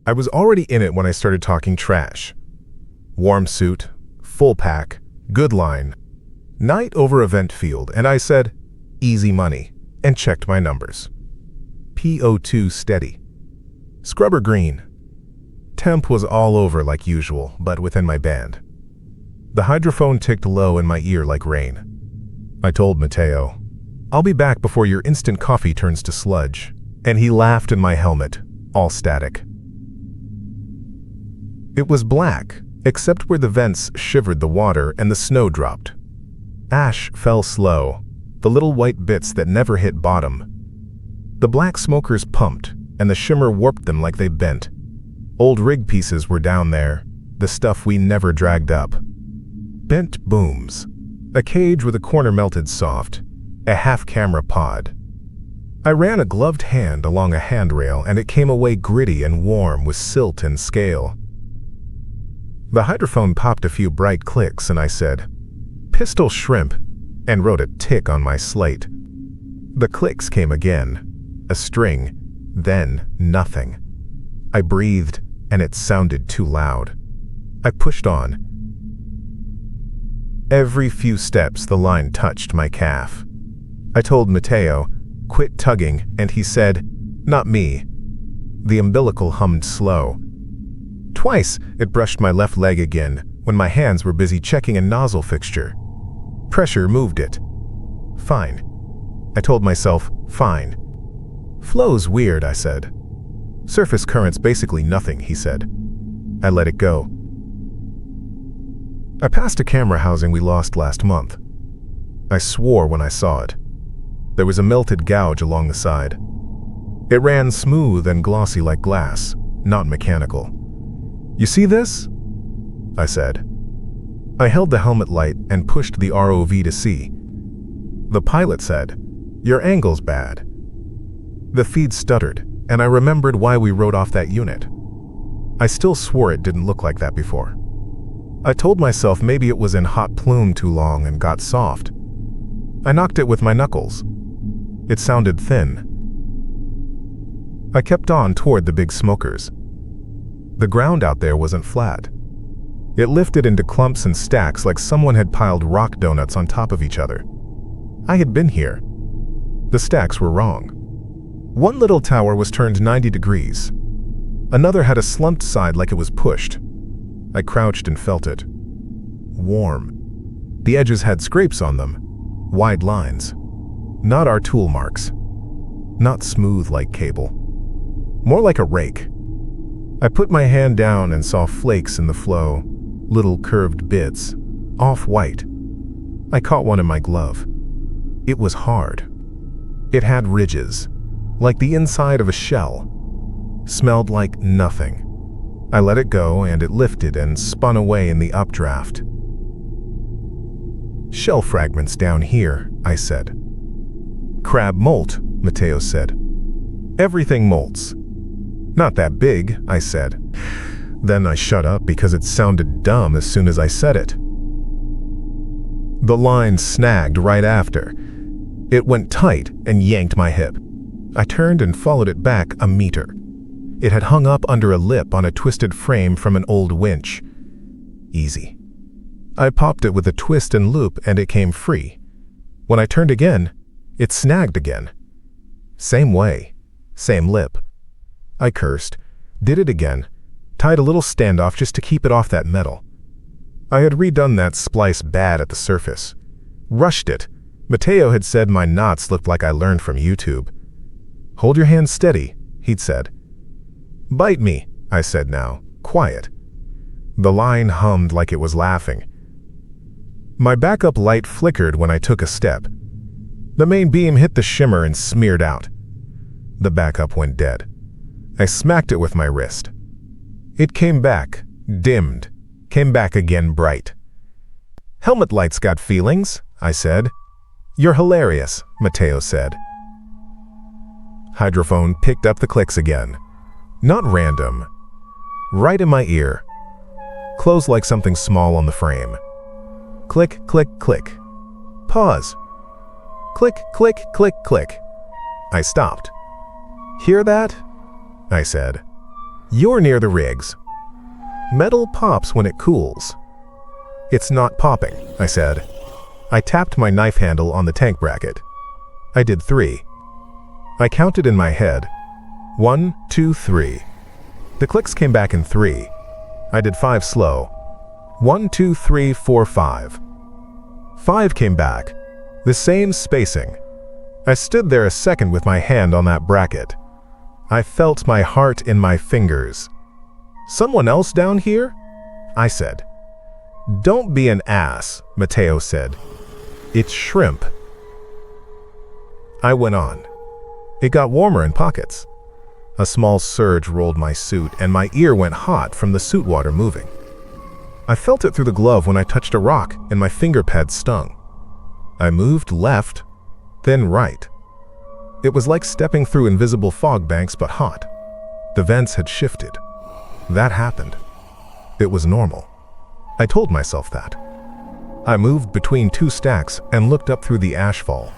I was already in it when I started talking trash. Warm suit, full pack, good line. Night over event field, and I said, easy money, and checked my numbers. PO2 steady. Scrubber green. Temp was all over like usual, but within my band. The hydrophone ticked low in my ear like rain. I told Mateo, I'll be back before your instant coffee turns to sludge, and he laughed in my helmet, all static. It was black, except where the vents shivered the water and the snow dropped. Ash fell slow, the little white bits that never hit bottom. The black smokers pumped, and the shimmer warped them like they bent. Old rig pieces were down there, the stuff we never dragged up. Bent booms, a cage with a corner melted soft, a half-camera pod. I ran a gloved hand along a handrail and it came away gritty and warm with silt and scale. The hydrophone popped a few bright clicks and I said, "Pistol shrimp," and wrote a tick on my slate. The clicks came again, a string, then nothing. I breathed and it sounded too loud. I pushed on. Every few steps the line touched my calf. I told Mateo, quit tugging, and he said, not me. The umbilical hummed slow. Twice it brushed my left leg again when my hands were busy checking a nozzle fixture. Pressure moved it. Fine. I told myself, fine. Flow's weird, I said. Surface current's basically nothing, he said. I let it go. I passed a camera housing we lost last month. I swore when I saw it. There was a melted gouge along the side. It ran smooth and glossy like glass, not mechanical. You see this? I said. I held the helmet light and pushed the ROV to see. The pilot said, your angle's bad. The feed stuttered, and I remembered why we wrote off that unit. I still swore it didn't look like that before. I told myself maybe it was in hot plume too long and got soft. I knocked it with my knuckles. It sounded thin. I kept on toward the big smokers. The ground out there wasn't flat. It lifted into clumps and stacks like someone had piled rock donuts on top of each other. I had been here. The stacks were wrong. One little tower was turned 90 degrees. Another had a slumped side like it was pushed. I crouched and felt it. Warm. The edges had scrapes on them, wide lines. Not our tool marks. Not smooth like cable. More like a rake. I put my hand down and saw flakes in the flow, little curved bits, off-white. I caught one in my glove. It was hard. It had ridges, like the inside of a shell. Smelled like nothing. I let it go and it lifted and spun away in the updraft. Shell fragments down here, I said. Crab molt, Mateo said. Everything molts. Not that big, I said. Then I shut up because it sounded dumb as soon as I said it. The line snagged right after. It went tight and yanked my hip. I turned and followed it back a meter. It had hung up under a lip on a twisted frame from an old winch. Easy. I popped it with a twist and loop and it came free. When I turned again, it snagged again. Same way, same lip. I cursed, did it again, tied a little standoff just to keep it off that metal. I had redone that splice bad at the surface. Rushed it. Mateo had said my knots looked like I learned from YouTube. Hold your hand steady, he'd said. Bite me, I said now, quiet. The line hummed like it was laughing. My backup light flickered when I took a step. The main beam hit the shimmer and smeared out. The backup went dead. I smacked it with my wrist. It came back, dimmed, came back again bright. Helmet light's got feelings, I said. You're hilarious, Mateo said. Hydrophone picked up the clicks again. Not random. Right in my ear. Closed like something small on the frame. Click, click, click. Pause. Click, click, click, click. I stopped. Hear that? I said. You're near the rigs. Metal pops when it cools. It's not popping, I said. I tapped my knife handle on the tank bracket. I did 3. I counted in my head. 1, 2, 3. The clicks came back in 3. I did 5 slow. 1, 2, 3, 4, 5. 5 came back. The same spacing. I stood there a second with my hand on that bracket. I felt my heart in my fingers. Someone else down here? I said. Don't be an ass, Mateo said. It's shrimp. I went on. It got warmer in pockets. A small surge rolled my suit, and my ear went hot from the suit water moving. I felt it through the glove when I touched a rock, and my finger pads stung. I moved left, then right. It was like stepping through invisible fog banks, but hot. The vents had shifted. That happened. It was normal. I told myself that. I moved between 2 stacks and looked up through the ashfall.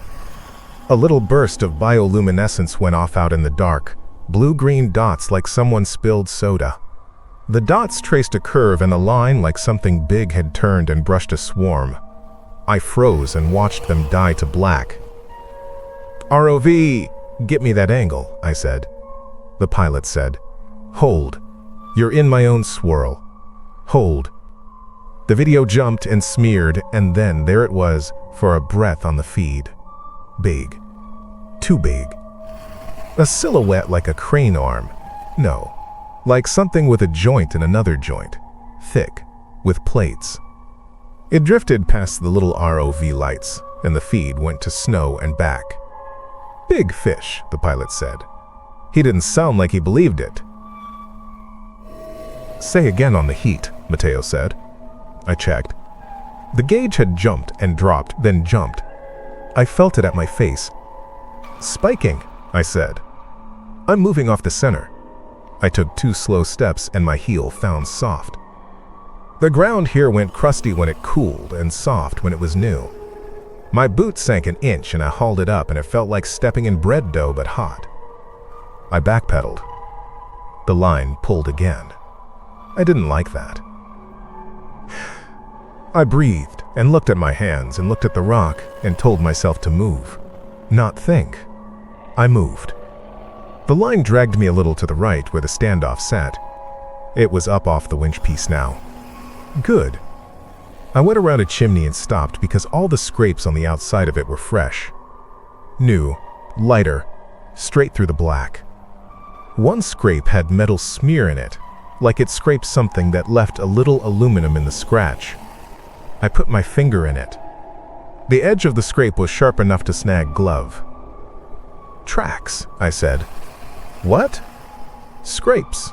A little burst of bioluminescence went off out in the dark, blue-green dots like someone spilled soda. The dots traced a curve and a line like something big had turned and brushed a swarm. I froze and watched them die to black. ROV, get me that angle, I said. The pilot said, hold. You're in my own swirl. Hold. The video jumped and smeared, and then there it was for a breath on the feed. Big. Too big. A silhouette like a crane arm. No. Like something with a joint in another joint. Thick. With plates. It drifted past the little ROV lights, and the feed went to snow and back. Big fish, the pilot said. He didn't sound like he believed it. Say again on the heat, Mateo said. I checked. The gauge had jumped and dropped, then jumped. I felt it at my face. Spiking, I said. I'm moving off the center. I took 2 slow steps and my heel found soft. The ground here went crusty when it cooled and soft when it was new. My boot sank an inch and I hauled it up and it felt like stepping in bread dough but hot. I backpedaled. The line pulled again. I didn't like that. I breathed and looked at my hands and looked at the rock and told myself to move, not think. I moved. The line dragged me a little to the right where the standoff sat. It was up off the winch piece now. Good. I went around a chimney and stopped because all the scrapes on the outside of it were fresh. New, lighter, straight through the black. One scrape had metal smear in it, like it scraped something that left a little aluminum in the scratch. I put my finger in it. The edge of the scrape was sharp enough to snag glove. Tracks, I said. What? Scrapes.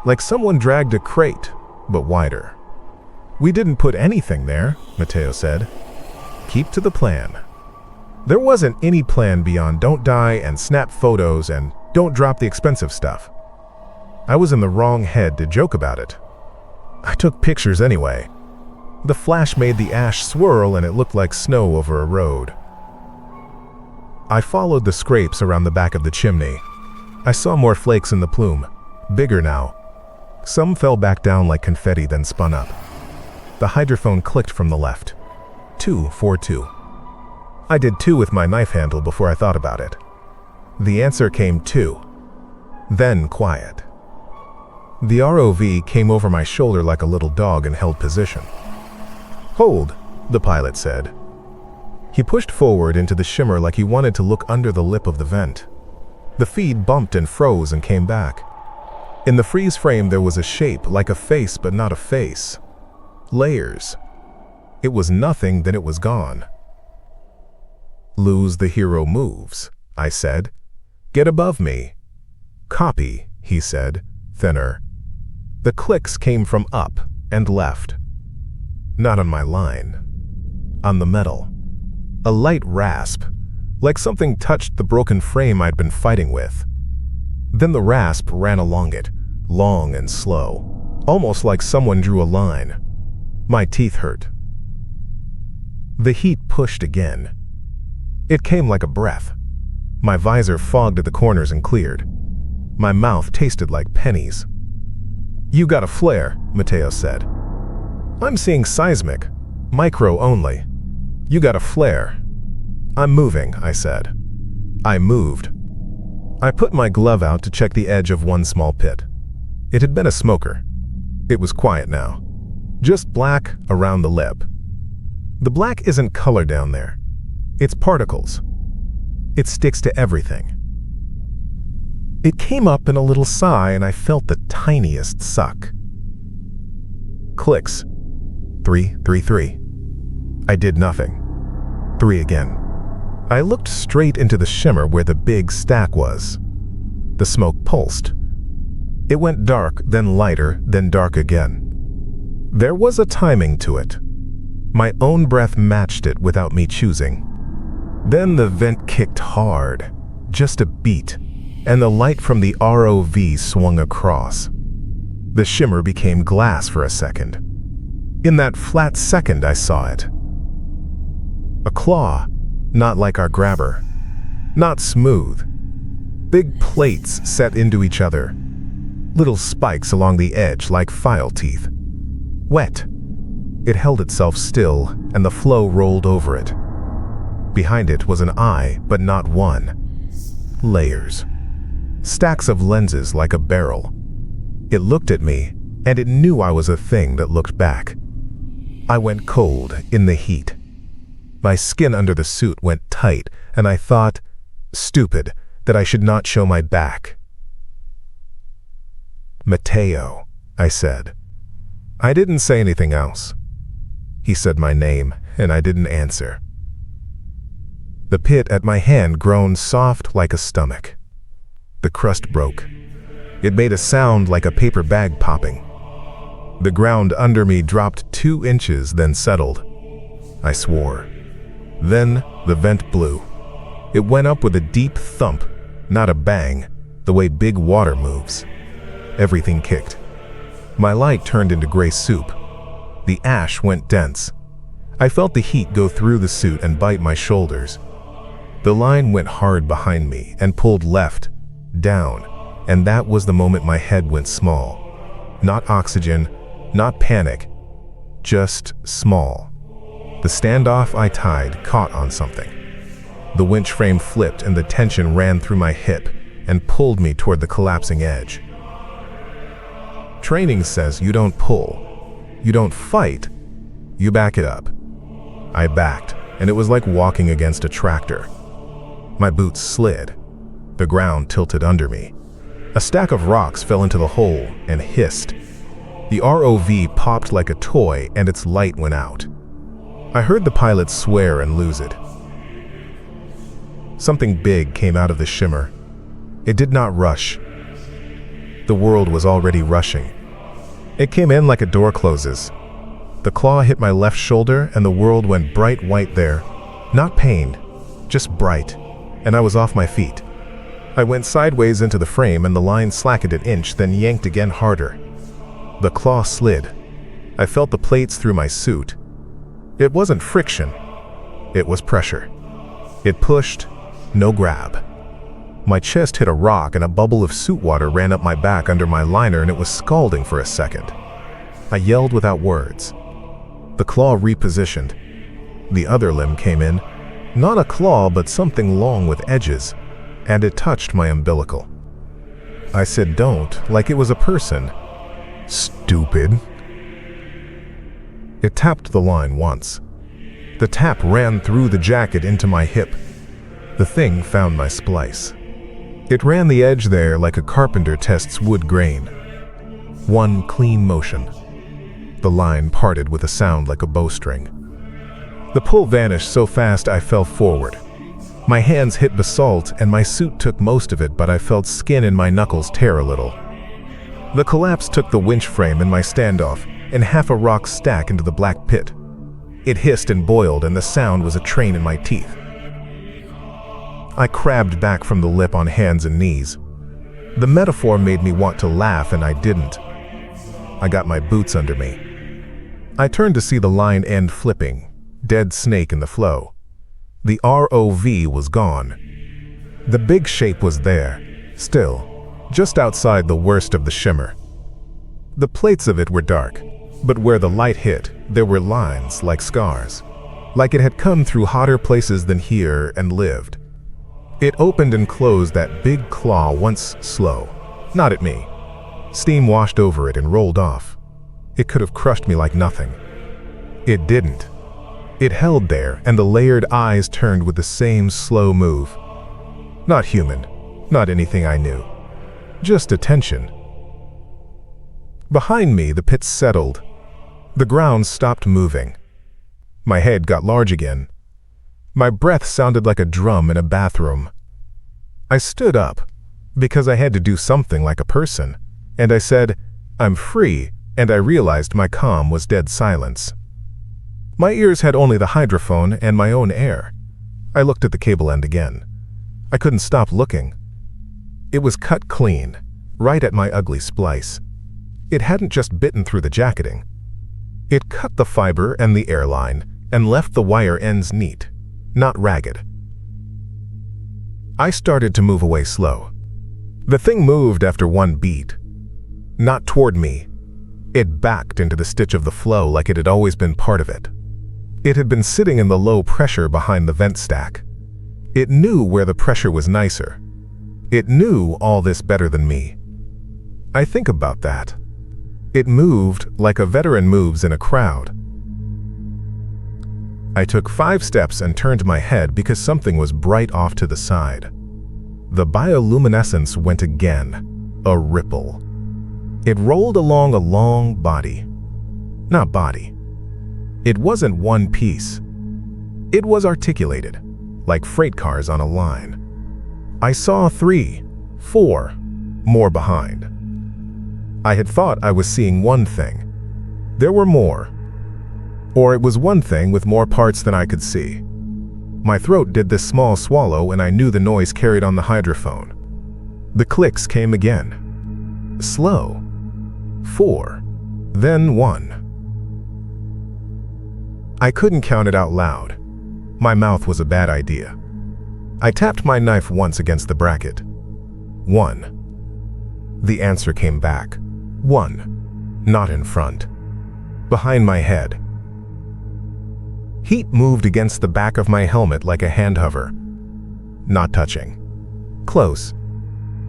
Like someone dragged a crate, but wider. We didn't put anything there, Mateo said. Keep to the plan. There wasn't any plan beyond don't die and snap photos and don't drop the expensive stuff. I was in the wrong head to joke about it. I took pictures anyway. The flash made the ash swirl and it looked like snow over a road. I followed the scrapes around the back of the chimney. I saw more flakes in the plume, bigger now. Some fell back down like confetti then spun up. The hydrophone clicked from the left. 242. I did 2 with my knife handle before I thought about it. The answer came 2. Then quiet. The ROV came over my shoulder like a little dog and held position. Hold, the pilot said. He pushed forward into the shimmer like he wanted to look under the lip of the vent. The feed bumped and froze and came back. In the freeze frame there was a shape like a face but not a face. Layers. It was nothing, then it was gone. Lose the hero moves, I said. Get above me. Copy, he said, thinner. The clicks came from up and left. Not on my line. On the metal. A light rasp, like something touched the broken frame I'd been fighting with. Then the rasp ran along it, long and slow, almost like someone drew a line. My teeth hurt. The heat pushed again. It came like a breath. My visor fogged at the corners and cleared. My mouth tasted like pennies. "You got a flare," Mateo said. "I'm seeing seismic. Micro only. You got a flare." "I'm moving," I said. I moved. I put my glove out to check the edge of one small pit. It had been a smoker. It was quiet now. Just black around the lip. The black isn't color down there. It's particles. It sticks to everything. It came up in a little sigh, and I felt the tiniest suck. Clicks. 3, 3, 3. I did nothing. 3 again. I looked straight into the shimmer where the big stack was. The smoke pulsed. It went dark, then lighter, then dark again. There was a timing to it. My own breath matched it without me choosing. Then the vent kicked hard, just a beat, and the light from the ROV swung across. The shimmer became glass for a second. In that flat second, I saw it. A claw, not like our grabber. Not smooth. Big plates set into each other. Little spikes along the edge like file teeth. Wet. It held itself still, and the flow rolled over it. Behind it was an eye, but not one. Layers. Stacks of lenses like a barrel. It looked at me, and it knew I was a thing that looked back. I went cold in the heat. My skin under the suit went tight, and I thought, stupid, that I should not show my back. "Mateo," I said. I didn't say anything else. He said my name, and I didn't answer. The pit at my hand groaned soft like a stomach. The crust broke. It made a sound like a paper bag popping. The ground under me dropped 2 inches, then settled. I swore. Then the vent blew. It went up with a deep thump, not a bang, the way big water moves. Everything kicked. My light turned into gray soup. The ash went dense. I felt the heat go through the suit and bite my shoulders. The line went hard behind me and pulled left, down, and that was the moment my head went small. Not oxygen, not panic, just small. The standoff I tied caught on something. The winch frame flipped and the tension ran through my hip and pulled me toward the collapsing edge. Training says you don't pull. You don't fight. You back it up. I backed, and it was like walking against a tractor. My boots slid. The ground tilted under me. A stack of rocks fell into the hole and hissed. The ROV popped like a toy and its light went out. I heard the pilot swear and lose it. Something big came out of the shimmer. It did not rush. The world was already rushing. It came in like a door closes. The claw hit my left shoulder and the world went bright white there. Not pain, just bright, and I was off my feet. I went sideways into the frame and the line slackened an inch, then yanked again harder. The claw slid. I felt the plates through my suit. It wasn't friction. It was pressure. It pushed, no grab. My chest hit a rock and a bubble of suit water ran up my back under my liner and it was scalding for a second. I yelled without words. The claw repositioned. The other limb came in. Not a claw, but something long with edges, and it touched my umbilical. I said don't, like it was a person. Stupid. It tapped the line once. The tap ran through the jacket into my hip. The thing found my splice. It ran the edge there like a carpenter tests wood grain. One clean motion. The line parted with a sound like a bowstring. The pull vanished so fast I fell forward. My hands hit basalt and my suit took most of it, but I felt skin in my knuckles tear a little. The collapse took the winch frame and my standoff and half a rock stack into the black pit. It hissed and boiled and the sound was a train in my teeth. I crabbed back from the lip on hands and knees. The metaphor made me want to laugh and I didn't. I got my boots under me. I turned to see the line end flipping, dead snake in the flow. The ROV was gone. The big shape was there, still, just outside the worst of the shimmer. The plates of it were dark, but where the light hit, there were lines like scars, like it had come through hotter places than here and lived. It opened and closed that big claw once slow, not at me. Steam washed over it and rolled off. It could have crushed me like nothing. It didn't. It held there, and the layered eyes turned with the same slow move. Not human, not anything I knew. Just attention. Behind me, the pit settled. The ground stopped moving. My head got large again. My breath sounded like a drum in a bathroom. I stood up, because I had to do something like a person, and I said, "I'm free," and I realized my calm was dead silence. My ears had only the hydrophone and my own air. I looked at the cable end again. I couldn't stop looking. It was cut clean, right at my ugly splice. It hadn't just bitten through the jacketing. It cut the fiber and the airline and left the wire ends neat, not ragged. I started to move away slow. The thing moved after one beat. Not toward me. It backed into the stitch of the flow like it had always been part of it. It had been sitting in the low pressure behind the vent stack. It knew where the pressure was nicer. It knew all this better than me. I think about that. It moved like a veteran moves in a crowd. I took 5 steps and turned my head because something was bright off to the side. The bioluminescence went again, a ripple. It rolled along a long body. Not body. It wasn't one piece. It was articulated, like freight cars on a line. I saw 3, 4, more behind. I had thought I was seeing one thing. There were more. Or it was one thing with more parts than I could see. My throat did this small swallow and I knew the noise carried on the hydrophone. The clicks came again. Slow. 4. Then 1. I couldn't count it out loud. My mouth was a bad idea. I tapped my knife once against the bracket. 1. The answer came back. 1. Not in front. Behind my head. Heat moved against the back of my helmet like a hand hover. Not touching. Close.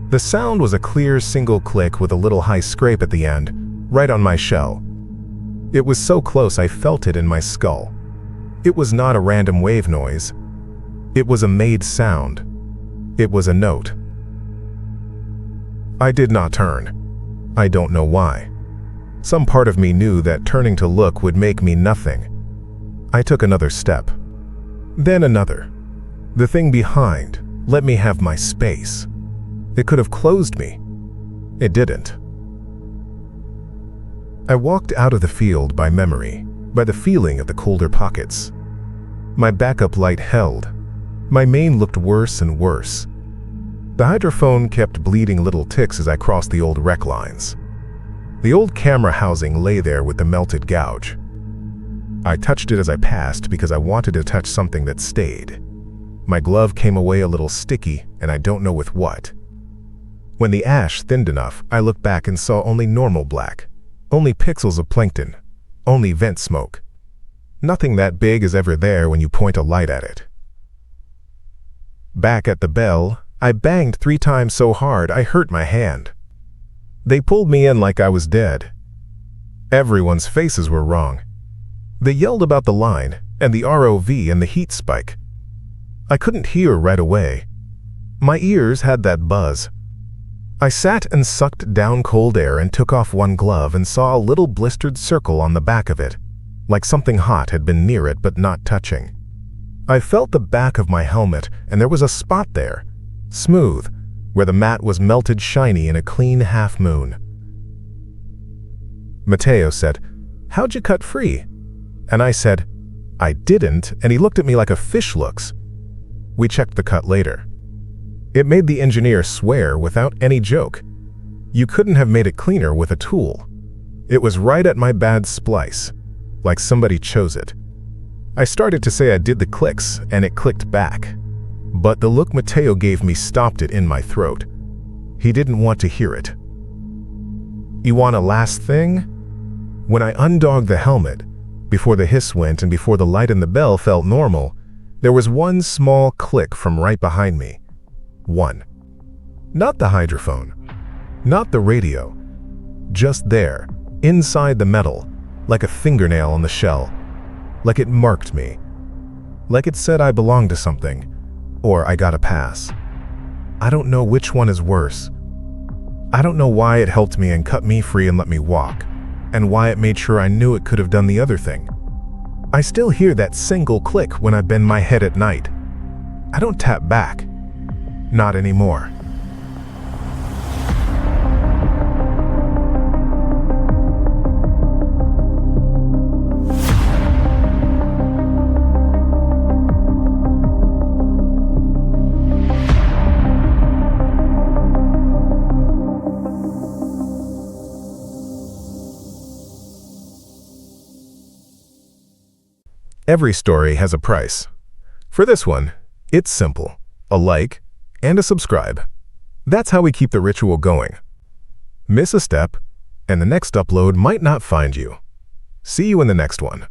The sound was a clear single click with a little high scrape at the end, right on my shell. It was so close I felt it in my skull. It was not a random wave noise. It was a made sound. It was a note. I did not turn. I don't know why. Some part of me knew that turning to look would make me nothing. I took another step. Then another. The thing behind let me have my space. It could have closed me. It didn't. I walked out of the field by memory, by the feeling of the colder pockets. My backup light held. My main looked worse and worse. The hydrophone kept bleeding little ticks as I crossed the old wreck lines. The old camera housing lay there with the melted gouge. I touched it as I passed because I wanted to touch something that stayed. My glove came away a little sticky, and I don't know with what. When the ash thinned enough, I looked back and saw only normal black. Only pixels of plankton. Only vent smoke. Nothing that big is ever there when you point a light at it. Back at the bell, I banged 3 times so hard I hurt my hand. They pulled me in like I was dead. Everyone's faces were wrong. They yelled about the line, and the ROV and the heat spike. I couldn't hear right away. My ears had that buzz. I sat and sucked down cold air and took off one glove and saw a little blistered circle on the back of it, like something hot had been near it but not touching. I felt the back of my helmet, and there was a spot there, smooth, where the mat was melted shiny in a clean half moon. Mateo said, "How'd you cut free?" And I said, "I didn't," and he looked at me like a fish looks. We checked the cut later. It made the engineer swear without any joke. You couldn't have made it cleaner with a tool. It was right at my bad splice, like somebody chose it. I started to say I did the clicks, and it clicked back. But the look Mateo gave me stopped it in my throat. He didn't want to hear it. You want a last thing? When I undogged the helmet, before the hiss went and before the light in the bell felt normal, there was one small click from right behind me. One. Not the hydrophone. Not the radio. Just there, inside the metal, like a fingernail on the shell. Like it marked me. Like it said I belonged to something, or I got a pass. I don't know which one is worse. I don't know why it helped me and cut me free and let me walk, and why it made sure I knew it could have done the other thing. I still hear that single click when I bend my head at night. I don't tap back. Not anymore. Every story has a price. For this one, it's simple. A like and a subscribe. That's how we keep the ritual going. Miss a step, and the next upload might not find you. See you in the next one.